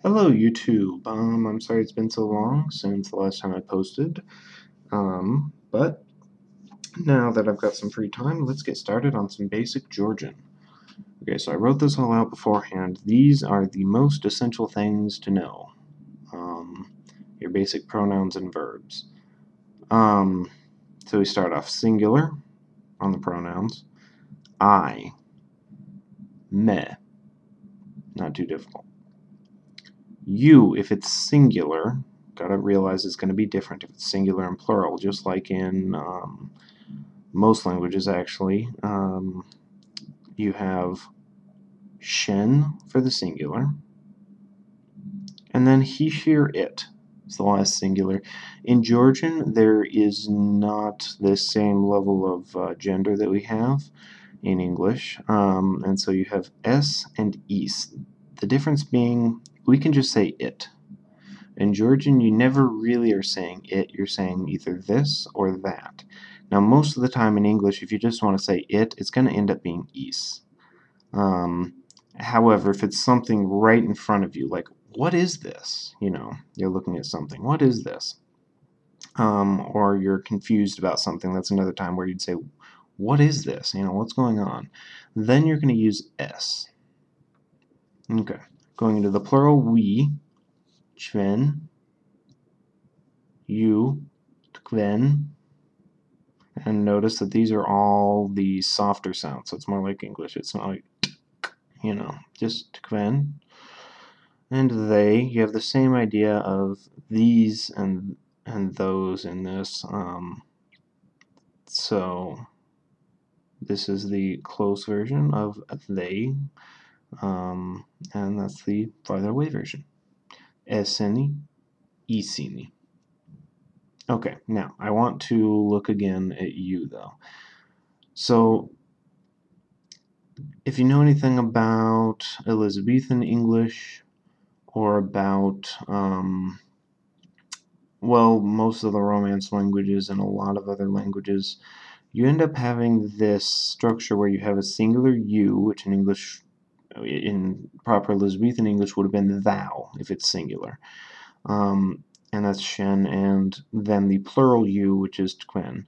Hello YouTube. I'm sorry it's been so long since the last time I posted. But now that I've got some free time, let's get started on some basic Georgian. Okay, so I wrote this all out beforehand. These are the most essential things to know. Your basic pronouns and verbs. So we start off singular on the pronouns. I, me, not too difficult. You, if it's singular, gotta realize it's going to be different if it's singular and plural, just like in most languages actually. You have shen for the singular, and then he, her, it is the last singular. In Georgian, there is not the same level of gender that we have in English, and so you have s and is. The difference being, we can just say it. In Georgian, you never really are saying it, you're saying either this or that. Now, most of the time in English, if you just want to say it, it's going to end up being is. However, if it's something right in front of you, like, what is this? You know, you're looking at something, what is this? Or you're confused about something, that's another time where you'd say, what is this? You know, what's going on? Then you're going to use s. Okay, going into the plural, we, chen, you, tkven, and notice that these are all the softer sounds, so it's more like English. It's not like, you know, just tkven. And they, you have the same idea of these and those in this. So this is the close version of they, and that's the farther away version. Eseni, isini. Okay, now I want to look again at you though. So if you know anything about Elizabethan English or about, well, most of the Romance languages and a lot of other languages, you end up having this structure where you have a singular you, which in English, in proper Elizabethan English, would have been thou if it's singular. And that's shen, and then the plural you, which is tkwen.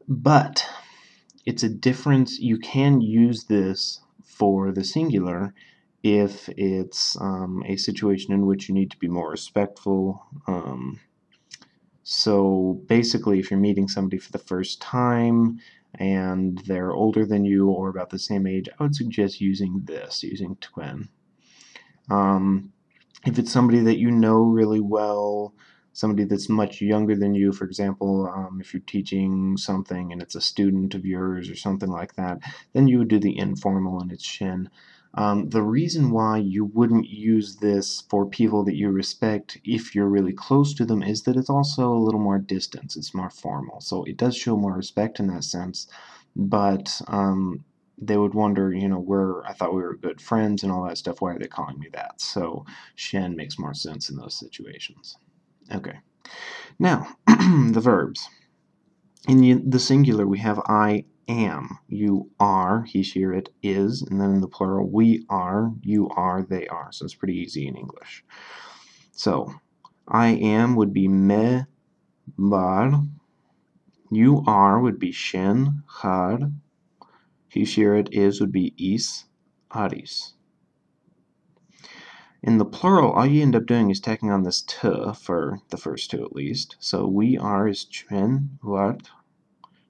But it's a difference. You can use this for the singular if it's a situation in which you need to be more respectful. So basically, if you're meeting somebody for the first time and they're older than you or about the same age, I would suggest using this, using tkwen. If it's somebody that you know really well, somebody that's much younger than you, for example, if you're teaching something and it's a student of yours or something like that, then you would do the informal and it's shin. The reason why you wouldn't use this for people that you respect if you're really close to them is that it's also a little more distance, it's more formal, so it does show more respect in that sense, but they would wonder, you know, I thought we were good friends and all that stuff, why are they calling me that? So shen makes more sense in those situations. Okay, now the verbs. In the singular we have I am, you are, he, she, it is, and then in the plural we are, you are, they are. So it's pretty easy in English. So I am would be me, bar. You are would be shen, har. He, she, it is would be is, aris. In the plural, all you end up doing is tacking on this t for the first two at least. So we are is chen, vart.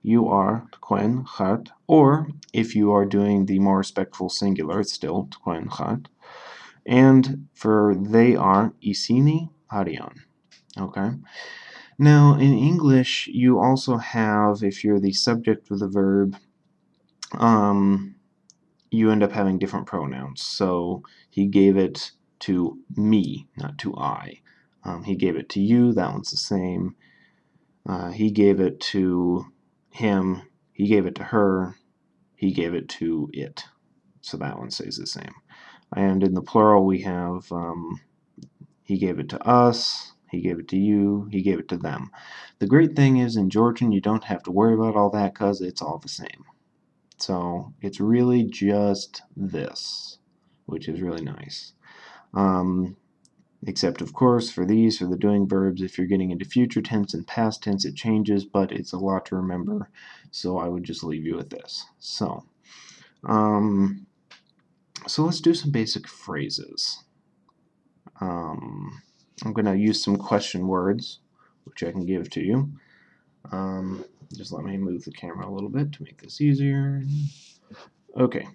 You are tkwen, chat. Or if you are doing the more respectful singular, it's still tkwen, chat. And for they are isini, arion. Okay. Now in English, you also have, if you're the subject of the verb, you end up having different pronouns. So he gave it to me, not to I. He gave it to you, that one's the same. He gave it to him, he gave it to her, he gave it to it. So that one stays the same. And in the plural we have he gave it to us, he gave it to you, he gave it to them. The great thing is in Georgian you don't have to worry about all that because it's all the same. So it's really just this, which is really nice. Except, of course, for the doing verbs, if you're getting into future tense and past tense, it changes, but it's a lot to remember, so I would just leave you with this. So let's do some basic phrases. I'm going to use some question words, which I can give to you. Just let me move the camera a little bit to make this easier. Okay.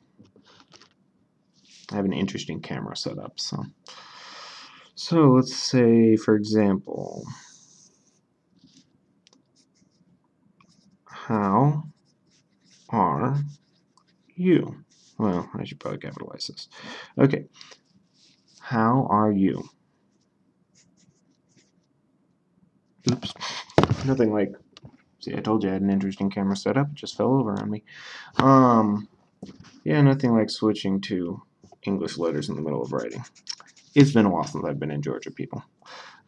I have an interesting camera set up, so let's say, for example, how are you? Well, I should probably capitalize this. Okay. How are you? Oops. Nothing like, see, I told you I had an interesting camera setup. It just fell over on me. Yeah, nothing like switching to English letters in the middle of writing. It's been a while since I've been in Georgia, people.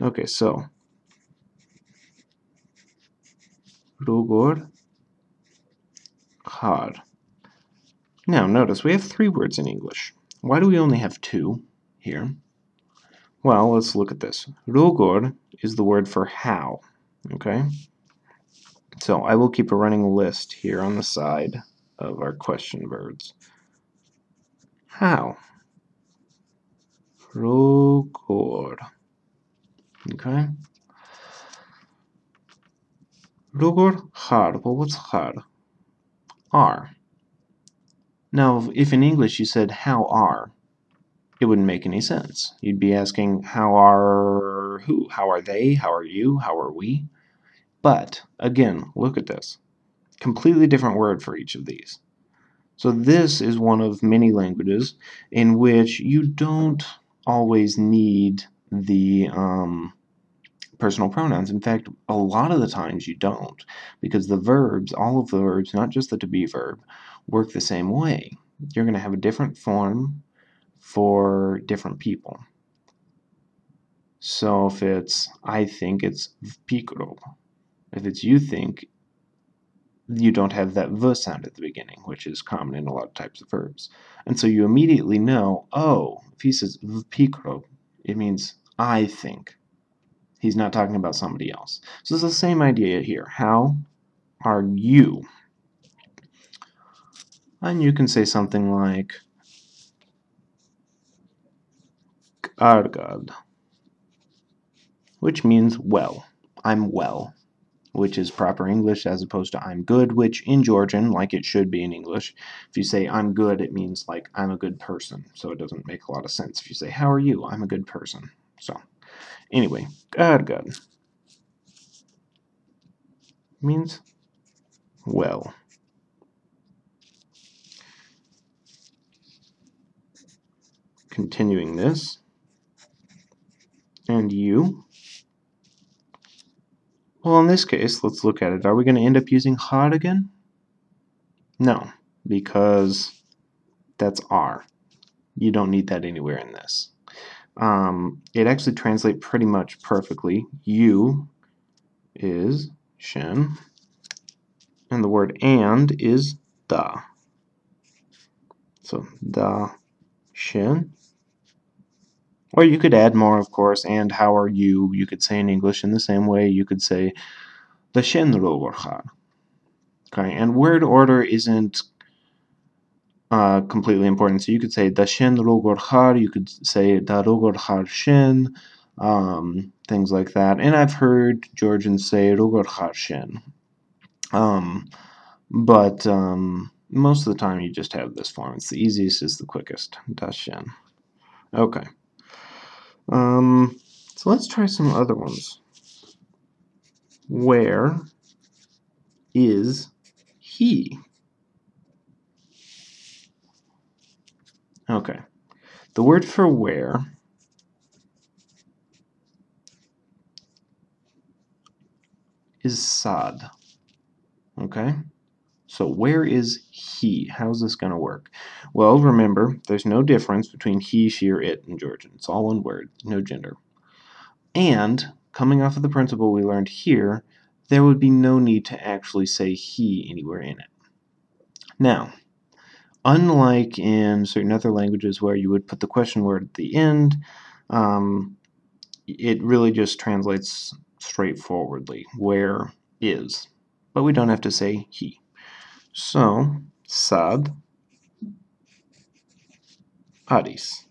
Okay, so Rugor Har. Now, notice we have 3 words in English. Why do we only have 2 here? Well, let's look at this. Rugor is the word for how, okay? So I will keep a running list here on the side of our question verbs. How? Rugor. Okay? Rugor har. Well, what's har? Are. Now, if in English you said how are, it wouldn't make any sense. You'd be asking how are who? How are they? How are you? How are we? But, again, look at this. Completely different word for each of these. So this is one of many languages in which you don't always need the personal pronouns. In fact, a lot of the times you don't, because the verbs, all of the verbs, not just the to be verb, work the same way. You're going to have a different form for different people. So if it's I think, it's vpikro. If it's you think, you don't have that v sound at the beginning, which is common in a lot of types of verbs. And so you immediately know, oh, if he says vpikro, it means I think. He's not talking about somebody else. So it's the same idea here. How are you? And you can say something like Argad, which means well. I'm well, which is proper English as opposed to I'm good, which in Georgian, like it should be in English, if you say I'm good, it means like I'm a good person. So it doesn't make a lot of sense. If you say how are you? I'm a good person. So anyway, Argad means well. Continuing this, and you. Well, in this case, let's look at it. Are we going to end up using har again? No, because that's are. You don't need that anywhere in this. It actually translates pretty much perfectly. You is shin, and the word and is da. So da shin. Or you could add more, of course, and how are you? You could say in English in the same way. You could say the shin rover har. Okay, and word order isn't completely important. So you could say da shin rogor har, you could say da rogor har shin, things like that. And I've heard Georgians say rogor har shin. But most of the time you just have this form. It's the easiest, is the quickest. Da shin. Okay. So let's try some other ones. Where is he? Okay. The word for where is sad. Okay? So where is he? How's this going to work? Well, remember, there's no difference between he, she, or it in Georgian. It's all one word, no gender. And, coming off of the principle we learned here, there would be no need to actually say he anywhere in it. Now, unlike in certain other languages where you would put the question word at the end, it really just translates straightforwardly, where is. But we don't have to say he. So, sad Aris.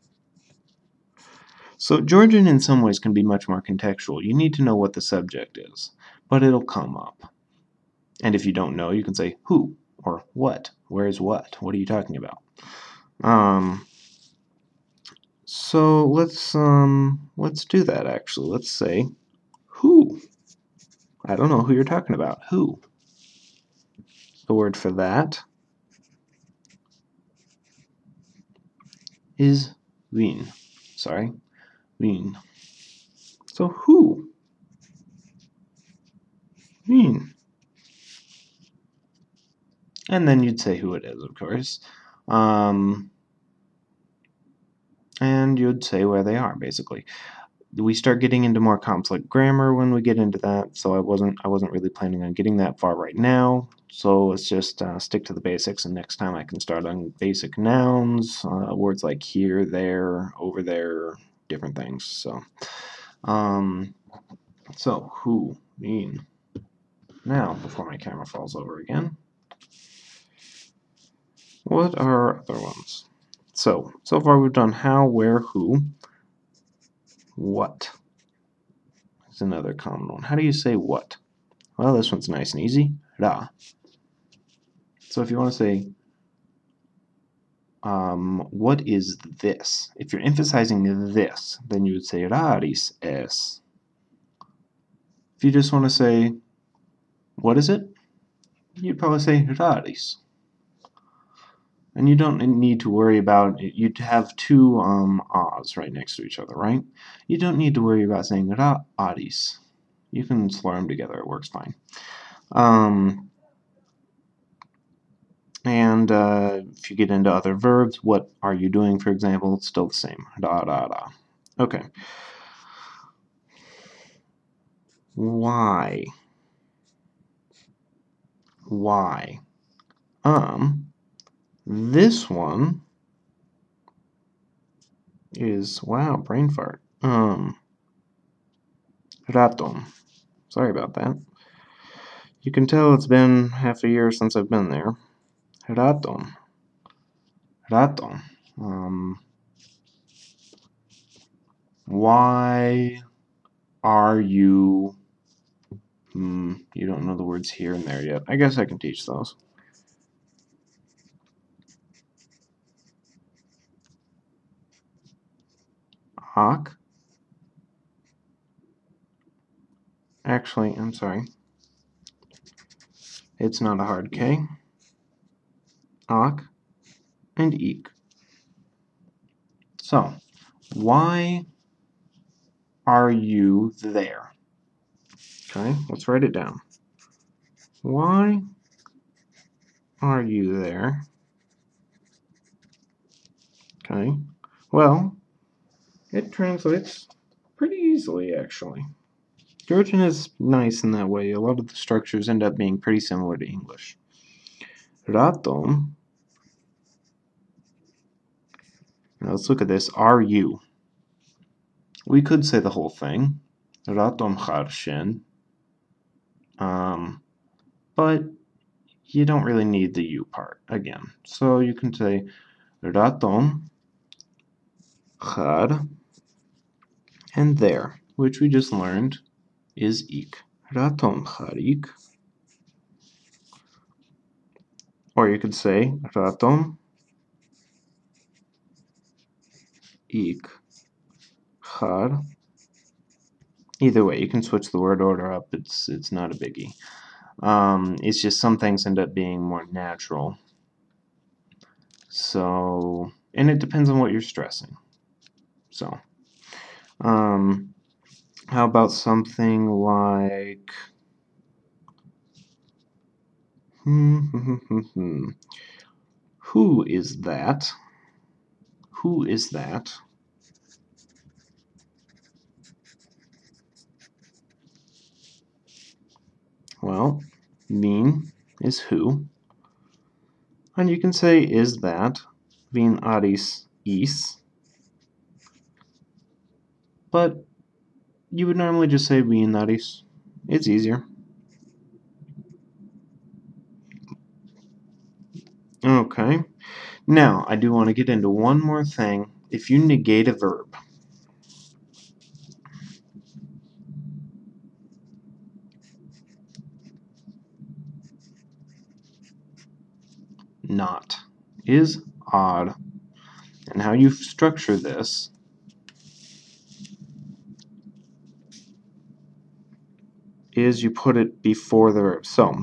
So Georgian in some ways can be much more contextual. You need to know what the subject is, but it'll come up. And if you don't know, you can say who or what. Where's what? What are you talking about? So let's do that actually. Let's say who. I don't know who you're talking about. Who? The word for that is wen. Sorry, wen. So who? Wen. And then you'd say who it is, of course. And you'd say where they are, basically. We start getting into more complex grammar when we get into that, so I wasn't really planning on getting that far right now. So let's just stick to the basics, and next time I can start on basic nouns, words like here, there, over there, different things. Um, so who, mean. Now, before my camera falls over again, what are other ones? So far we've done how, where, who, what. Is another common one. How do you say what? Well, this one's nice and easy. Ra. So if you want to say, what is this? If you're emphasizing this, then you would say raris es. If you just want to say, what is it? You'd probably say raris. And you don't need to worry about it. You'd have two ahs right next to each other, right? You don't need to worry about saying raris. You can slur them together. It works fine. And if you get into other verbs, what are you doing, for example, it's still the same. Da, da, da. Okay. Why? Why? This one is, wow, brain fart. Raton. Sorry about that. You can tell it's been half a year since I've been there. Raton. Raton. Why are you... you don't know the words here and there yet. I guess I can teach those. Ak. Actually, I'm sorry. It's not a hard K. Ak and eek. So, why are you there? Okay, let's write it down. Why are you there? Okay, well, it translates pretty easily, actually. Georgian is nice in that way. A lot of the structures end up being pretty similar to English. Raton. Now let's look at this. Are you? We could say the whole thing. Raton harshen. But you don't really need the you part again. So you can say raton har and there, which we just learned is ik. Raton harik. Or you could say raton ik har. Either way, you can switch the word order up. It's not a biggie. It's just some things end up being more natural. So, and it depends on what you're stressing. So, how about something like who is that? Who is that? Well, mean is who. And you can say is that, vin aris is, but you would normally just say vin aris. It's easier. Okay. Now, I do want to get into one more thing. If you negate a verb, not is odd. And how you structure this is you put it before the verb. So,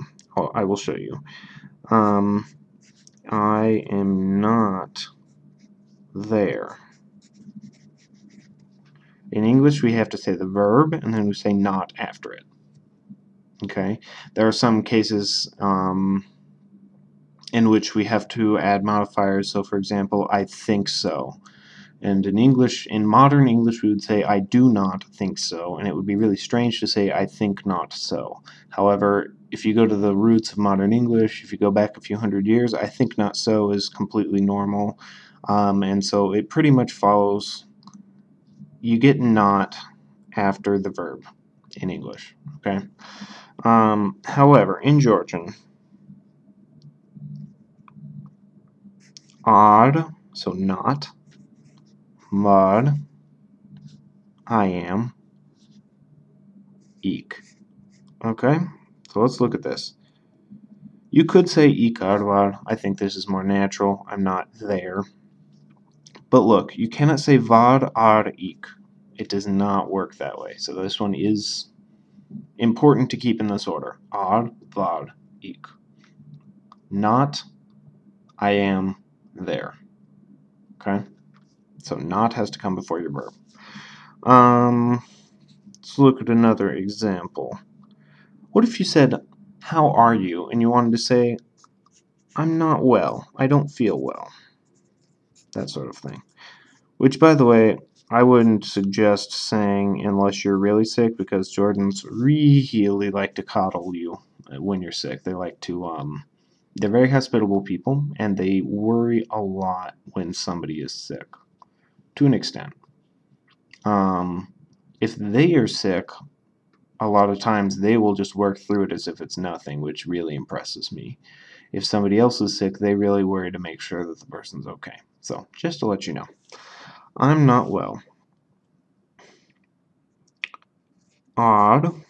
I will show you. I am not there. In English, we have to say the verb, and then we say not after it. Okay? There are some cases in which we have to add modifiers. So, for example, I think so. And in English, in modern English, we would say I do not think so, and it would be really strange to say I think not so. However, if you go to the roots of modern English, if you go back a few hundred years, I think not so is completely normal. And so it pretty much follows, you get not after the verb in English, okay? However, in Georgian, odd, so not, mud, I am, eek. Okay, so let's look at this. You could say eek arvar. I think this is more natural. I'm not there. But look, you cannot say vad ar eek. It does not work that way. So this one is important to keep in this order. Ar, vad, eek. Not, I am there. Okay? So not has to come before your verb. Let's look at another example. What if you said, how are you? And you wanted to say, I'm not well. I don't feel well. That sort of thing. Which, by the way, I wouldn't suggest saying unless you're really sick, because Jordans really like to coddle you when you're sick. They like to, they're very hospitable people, and they worry a lot when somebody is sick, to an extent. If they are sick, a lot of times they will just work through it as if it's nothing, which really impresses me. If somebody else is sick, they really worry to make sure that the person's okay. So, just to let you know. I'm not well. Odd.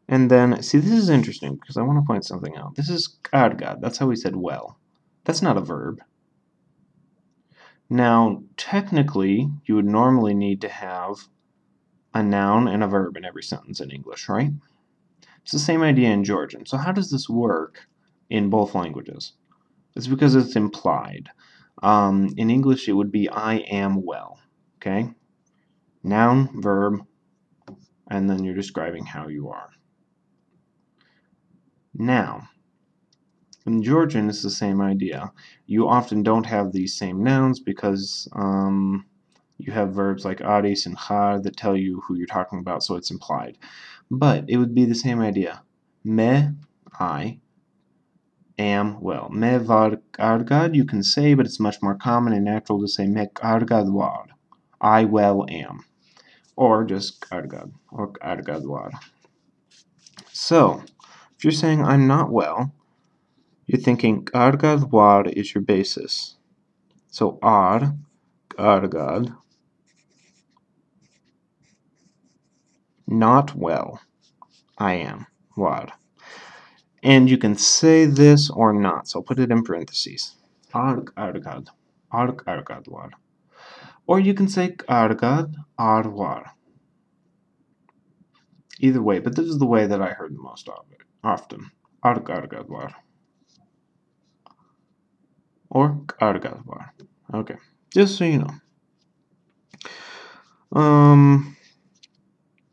And then, see, this is interesting because I want to point something out. This is kargad. That's how we said well. That's not a verb. Now, technically, you would normally need to have a noun and a verb in every sentence in English, right? It's the same idea in Georgian. So how does this work in both languages? It's because it's implied. In English, it would be I am well, okay? Noun, verb, and then you're describing how you are. Now, in Georgian, it's the same idea. You often don't have these same nouns because you have verbs like aris and char that tell you who you're talking about, so it's implied. But it would be the same idea. Me, I, am well. Me var argad you can say, but it's much more common and natural to say me argad var. I well am. Or just argad or argad var. So, if you're saying I'm not well, you're thinking argad var is your basis. So argad, not well. I am var. And you can say this or not, so I'll put it in parentheses. Argad var. Or you can say argad var. Either way, but this is the way that I heard the most of it, often. Argad var. Or argad var. Okay, just so you know.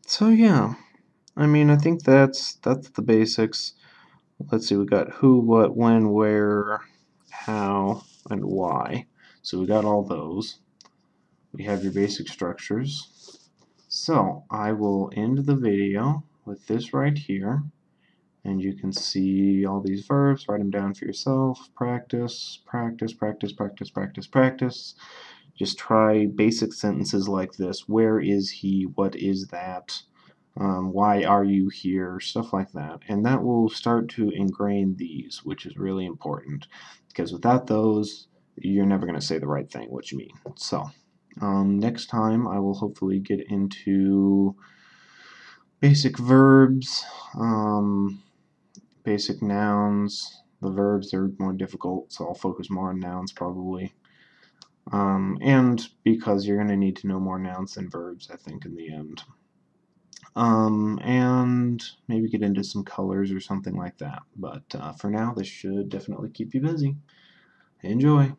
So yeah, I mean, I think that's the basics. Let's see, we got who, what, when, where, how, and why. So we got all those. We have your basic structures. So I will end the video with this right here. And you can see all these verbs, write them down for yourself. Practice, practice, practice, practice, practice, practice. Just try basic sentences like this. Where is he? What is that? Why are you here? Stuff like that. And that will start to ingrain these, which is really important. Because without those, you're never going to say the right thing, what you mean. So, next time I will hopefully get into basic verbs, basic nouns. The verbs are more difficult, so I'll focus more on nouns probably. And because you're going to need to know more nouns than verbs, I think, in the end. And maybe get into some colors or something like that. But for now, this should definitely keep you busy. Enjoy!